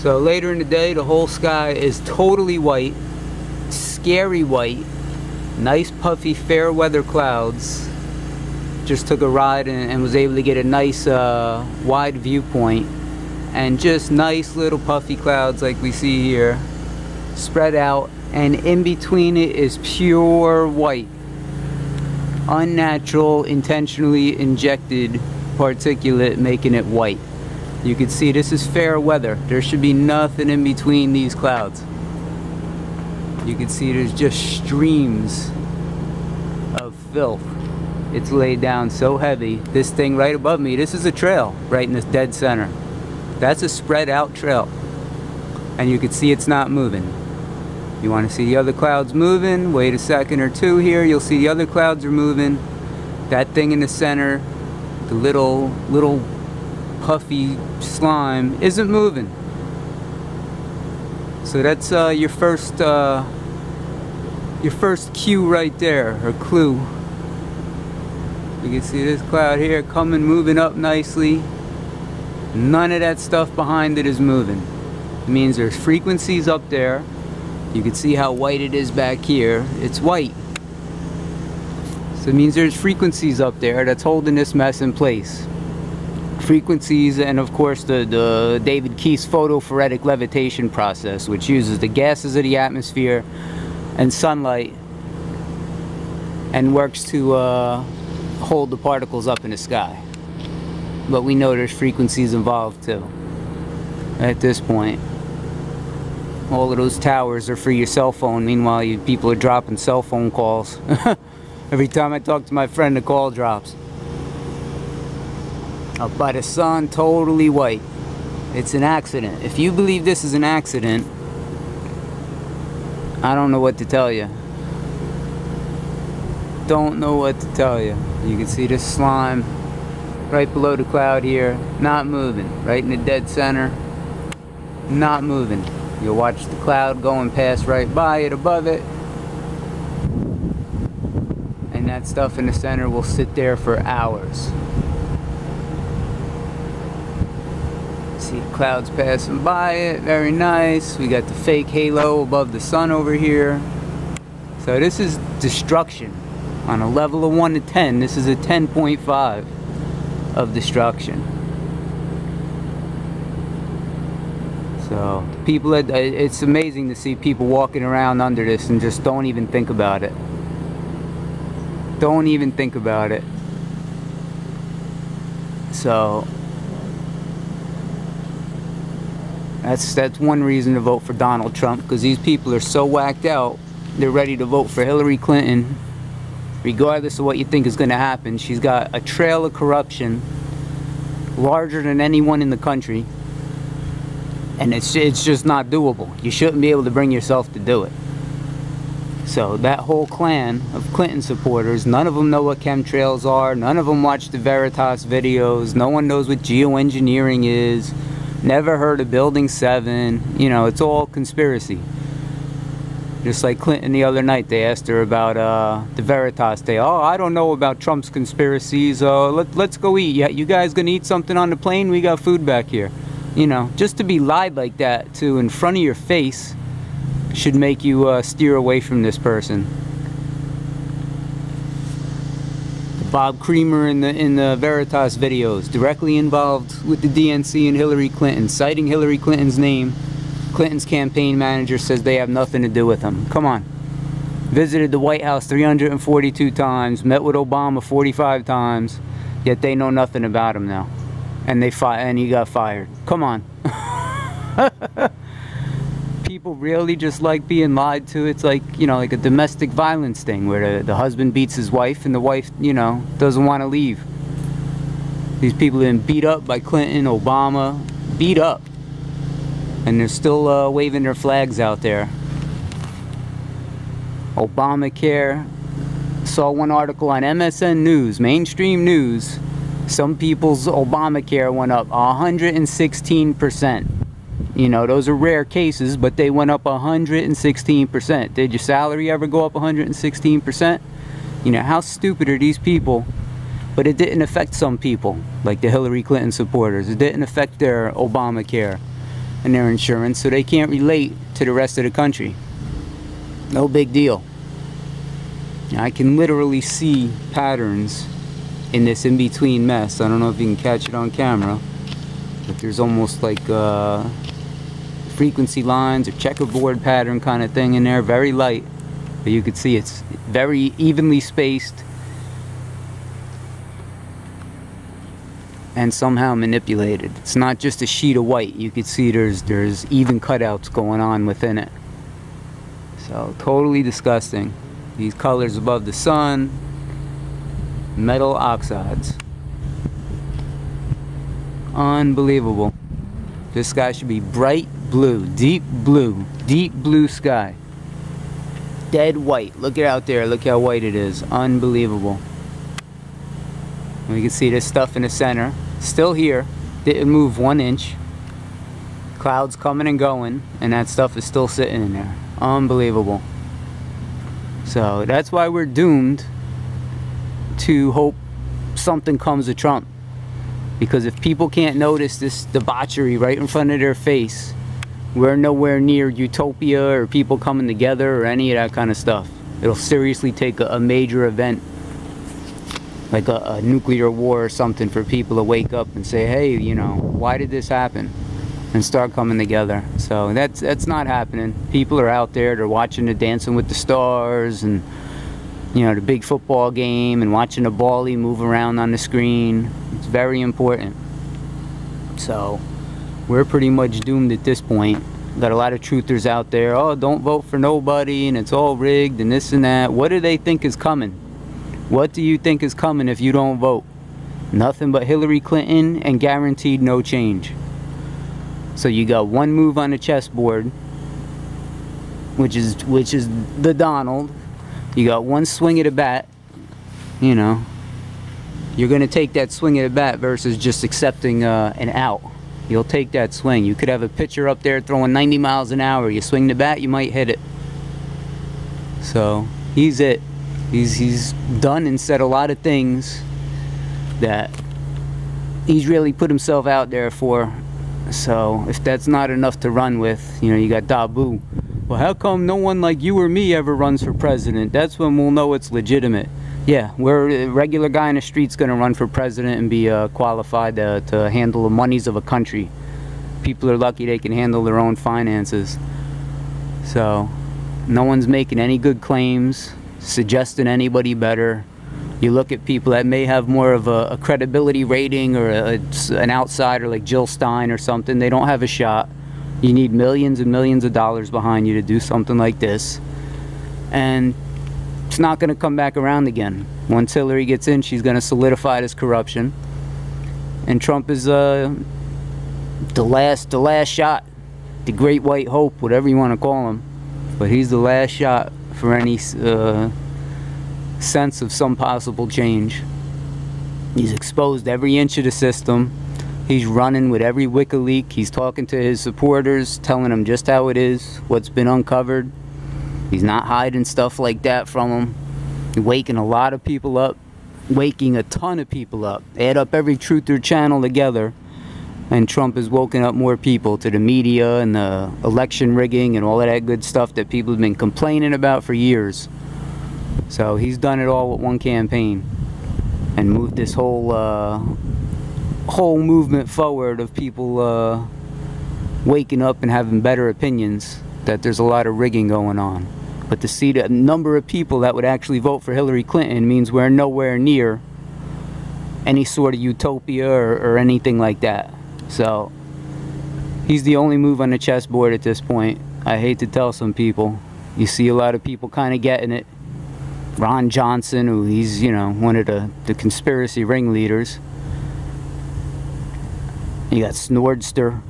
So later in the day, the whole sky is totally white, scary white, nice puffy fair weather clouds. Just took a ride and was able to get a nice wide viewpoint, and just nice little puffy clouds like we see here, spread out, and in between it is pure white, unnatural, intentionally injected particulate making it white. You can see this is fair weather. There should be nothing in between these clouds. You can see there's just streams of filth. It's laid down so heavy. This thing right above me, this is a trail right in this dead center. That's a spread out trail. And you can see it's not moving. You want to see the other clouds moving? Wait a second or two here. You'll see the other clouds are moving. That thing in the center, the little puffy slime, isn't moving. So that's your first cue right there, or clue. You can see this cloud here coming, moving up nicely. None of that stuff behind it is moving. It means there's frequencies up there. You can see how white it is back here. It's white. So it means there's frequencies up there that's holding this mess in place. Frequencies, and of course the David Keith's photophoretic levitation process, which uses the gases of the atmosphere and sunlight and works to hold the particles up in the sky. But we know there's frequencies involved too at this point. All of those towers are for your cell phone. Meanwhile, people are dropping cell phone calls. Every time I talk to my friend, the call drops. Up by the sun, totally white. It's an accident. If you believe this is an accident, I don't know what to tell you. Don't know what to tell you. You can see this slime right below the cloud here, not moving. Right in the dead center, not moving. You'll watch the cloud going past right by it, above it. And that stuff in the center will sit there for hours. See the clouds passing by it, very nice. We got the fake halo above the sun over here. So this is destruction. On a level of 1 to 10, this is a 10.5 of destruction. So people, it's amazing to see people walking around under this and just don't even think about it. Don't even think about it. So that's one reason to vote for Donald Trump, because these people are so whacked out, they're ready to vote for Hillary Clinton regardless of what you think is going to happen. She's got a trail of corruption larger than anyone in the country, and it's just not doable. You shouldn't be able to bring yourself to do it. So that whole clan of Clinton supporters, none of them know what chemtrails are, none of them watch the Veritas videos, no one knows what geoengineering is, never heard of Building 7, you know, it's all conspiracy. Just like Clinton the other night, they asked her about the Veritas Day. Oh, I don't know about Trump's conspiracies, let's go eat. Yeah, you guys gonna eat something on the plane? We got food back here. You know, just to be lied like that to in front of your face should make you steer away from this person. Bob Creamer in the Veritas videos, directly involved with the DNC and Hillary Clinton, citing Hillary Clinton's name. Clinton's campaign manager says they have nothing to do with him. Come on. Visited the White House 342 times, met with Obama 45 times, yet they know nothing about him now. And he got fired. Come on. People really just like being lied to. It's like, you know, like a domestic violence thing where the husband beats his wife and the wife, you know, doesn't want to leave. These people have been beat up by Clinton, Obama, beat up. And they're still waving their flags out there. Obamacare. Saw one article on MSN News, mainstream news. Some people's Obamacare went up 116%. You know, those are rare cases, but they went up 116%. Did your salary ever go up 116%? You know, how stupid are these people? But it didn't affect some people, like the Hillary Clinton supporters. It didn't affect their Obamacare. in their insurance, so they can't relate to the rest of the country. No big deal. I can literally see patterns in this in-between mess. I don't know if you can catch it on camera, but there's almost like frequency lines or checkerboard pattern kind of thing in there, very light, but you can see it's very evenly spaced and somehow manipulated. It's not just a sheet of white. You can see there's even cutouts going on within it. So totally disgusting. These colors above the sun, metal oxides. Unbelievable. This sky should be bright blue, deep blue sky. Dead white. Look at out there. Look how white it is. Unbelievable. And we can see this stuff in the center. Still here. Didn't move 1 inch. Clouds coming and going, and that stuff is still sitting in there. Unbelievable. So that's why we're doomed to hope something comes of Trump. Because if people can't notice this debauchery right in front of their face, we're nowhere near utopia or people coming together or any of that kind of stuff. It'll seriously take a major event, like a nuclear war or something, for people to wake up and say, hey, you know, why did this happen? And start coming together. So that's not happening. People are out there, they're watching the Dancing with the Stars and, you know, the big football game, and watching the ballie move around on the screen. It's very important. So we're pretty much doomed at this point. Got a lot of truthers out there, oh, don't vote for nobody and it's all rigged and this and that. What do they think is coming? What do you think is coming if you don't vote? Nothing but Hillary Clinton and guaranteed no change. So you got one move on the chessboard, which is the Donald. You got one swing of the bat. You know, you're gonna take that swing of the bat versus just accepting an out. You'll take that swing. You could have a pitcher up there throwing 90 miles an hour. You swing the bat, you might hit it. So he's it. He's done and said a lot of things that he's really put himself out there for. So if that's not enough to run with, you know, you got Dabu. Well, how come no one like you or me ever runs for president? That's when we'll know it's legitimate. Yeah, where a regular guy in the street's gonna run for president and be qualified to handle the monies of a country. People are lucky they can handle their own finances. So no one's making any good claims, suggesting anybody better. You look at people that may have more of a credibility rating, or an outsider like Jill Stein or something, they don't have a shot. You need millions and millions of dollars behind you to do something like this. And it's not going to come back around again. Once Hillary gets in, she's going to solidify this corruption. And Trump is the last shot, the great white hope, whatever you want to call him. But he's the last shot for any sense of some possible change. He's exposed every inch of the system. He's running with every WikiLeaks. He's talking to his supporters, telling them just how it is, what's been uncovered. He's not hiding stuff like that from them. He's waking a lot of people up, waking a ton of people up. Add up every truther channel together, and Trump has woken up more people to the media and the election rigging and all of that good stuff that people have been complaining about for years. So he's done it all with one campaign and moved this whole movement forward of people waking up and having better opinions that there's a lot of rigging going on. But to see the number of people that would actually vote for Hillary Clinton means we're nowhere near any sort of utopia or anything like that. So he's the only move on the chessboard at this point. I hate to tell some people. You see a lot of people kind of getting it. Ron Johnson, who he's, you know, one of the conspiracy ringleaders. You got Snordster.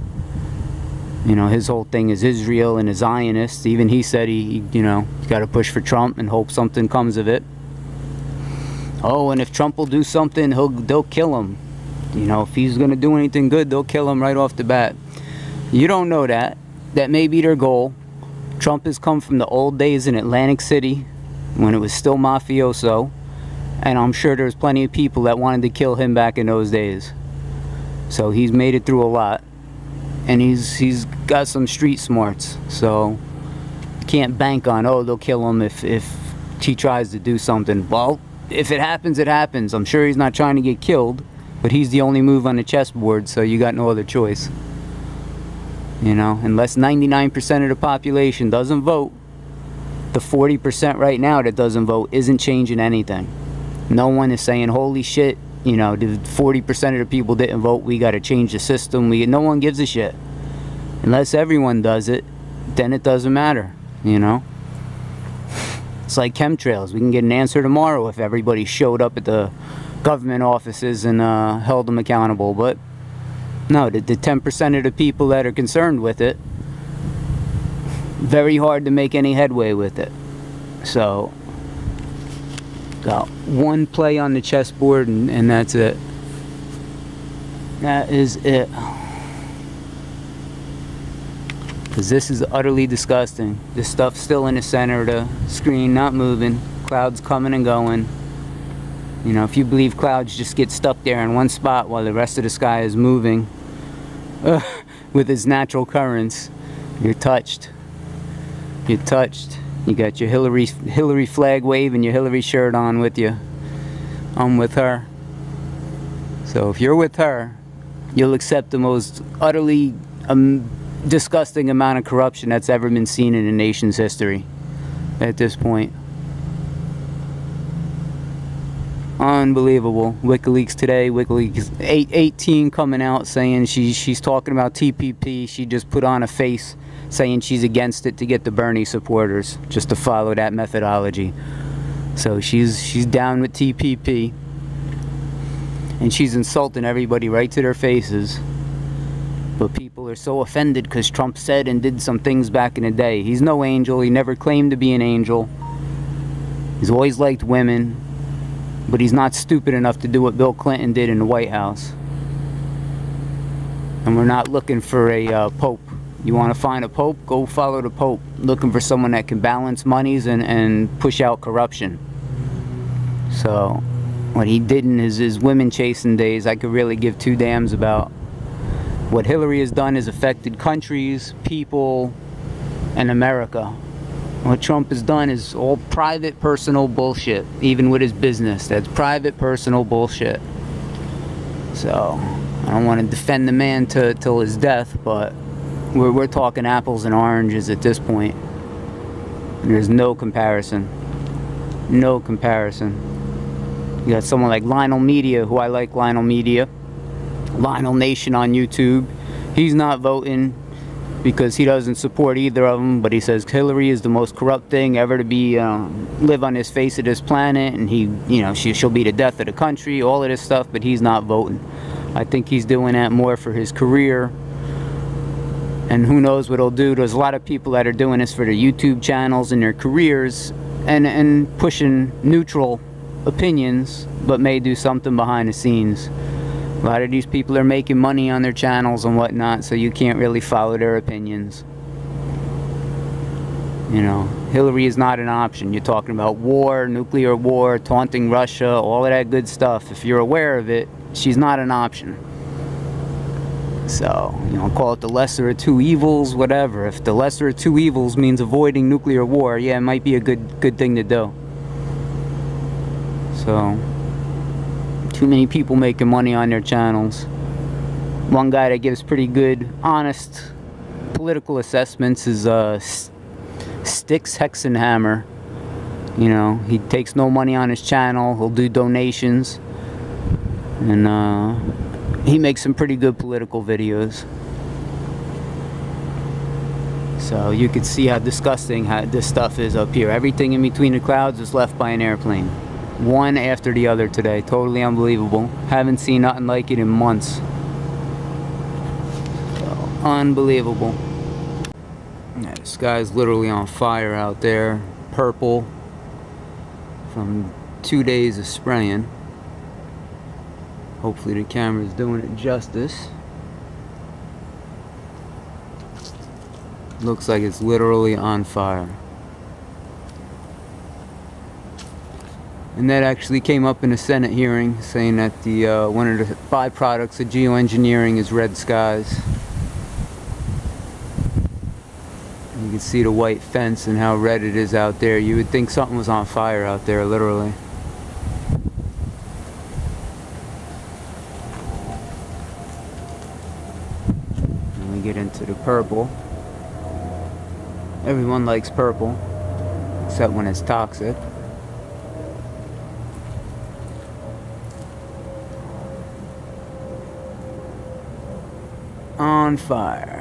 You know, his whole thing is Israel and the Zionists. Even he said he you know, he's got to push for Trump and hope something comes of it. Oh, and if Trump will do something, they'll kill him. You know, if he's going to do anything good, they'll kill him right off the bat. You don't know that. That may be their goal. Trump has come from the old days in Atlantic City, when it was still mafioso, and I'm sure there's plenty of people that wanted to kill him back in those days. So he's made it through a lot. and he's got some street smarts, so can't bank on, oh, they'll kill him if he tries to do something. Well, if it happens, it happens. I'm sure he's not trying to get killed, but he's the only move on the chessboard, so you got no other choice. You know, unless 99% of the population doesn't vote, the 40% right now that doesn't vote isn't changing anything. No one is saying, holy shit, you know, the 40% of the people didn't vote, we got to change the system. No one gives a shit. Unless everyone does it, then it doesn't matter, you know. It's like chemtrails. We can get an answer tomorrow if everybody showed up at the government offices and held them accountable. But no, the 10% of the people that are concerned with it, very hard to make any headway with it. So got one play on the chessboard, and that's it. That is it. Because this is utterly disgusting. This stuff's still in the center of the screen, not moving. Clouds coming and going. You know, if you believe clouds just get stuck there in one spot while the rest of the sky is moving with its natural currents, you're touched. You're touched. You got your Hillary flag waving, your Hillary shirt on with you. I'm with her. So if you're with her, you'll accept the most utterly disgusting amount of corruption that's ever been seen in a nation's history at this point. Unbelievable. WikiLeaks today, WikiLeaks 18 coming out saying she's talking about TPP. She just put on a face saying she's against it to get the Bernie supporters, just to follow that methodology. So she's down with TPP, and she's insulting everybody right to their faces. But people are so offended because Trump said and did some things back in the day. He's no angel. He never claimed to be an angel. He's always liked women. But he's not stupid enough to do what Bill Clinton did in the White House. And we're not looking for a pope. You want to find a pope? Go follow the pope. Looking for someone that can balance monies and push out corruption. So what he did in his women chasing days, I could really give two damns about. What Hillary has done has affected countries, people, and America. What Trump has done is all private, personal bullshit, even with his business. That's private, personal bullshit. So, I don't want to defend the man till his death, but we're talking apples and oranges at this point. There's no comparison. No comparison. You got someone like Lionel Media, who I like Lionel Media. Lionel Nation on YouTube. He's not voting because he doesn't support either of them, but he says Hillary is the most corrupt thing ever to be live on this face of this planet, and she'll be the death of the country, all of this stuff, but he's not voting. I think he's doing that more for his career, and who knows what he'll do. There's a lot of people that are doing this for their YouTube channels and their careers, and pushing neutral opinions, but may do something behind the scenes. A lot of these people are making money on their channels and whatnot, so you can't really follow their opinions. You know, Hillary is not an option. You're talking about war, nuclear war, taunting Russia, all of that good stuff. If you're aware of it, she's not an option. So, you know, call it the lesser of two evils, whatever. If the lesser of two evils means avoiding nuclear war, yeah, it might be a good thing to do. So, too many people making money on their channels. One guy that gives pretty good, honest political assessments is Styx Hexenhammer. You know, he takes no money on his channel. He'll do donations, and he makes some pretty good political videos. So you can see how disgusting this stuff is up here. Everything in between the clouds is left by an airplane. One after the other today. Totally unbelievable. Haven't seen nothing like it in months. So, unbelievable. Yeah, the sky's literally on fire out there. Purple. From 2 days of spraying. Hopefully the camera's doing it justice. Looks like it's literally on fire. And that actually came up in a Senate hearing, saying that the one of the byproducts of geoengineering is red skies. You can see the white fence and how red it is out there. You would think something was on fire out there, literally. And we get into the purple. Everyone likes purple, except when it's toxic. On fire.